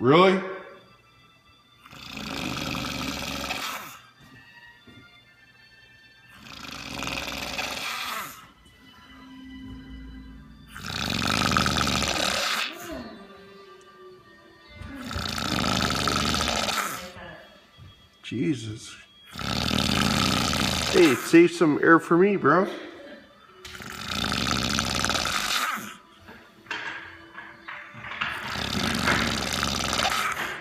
Really? Jesus. Hey, save some air for me, bro.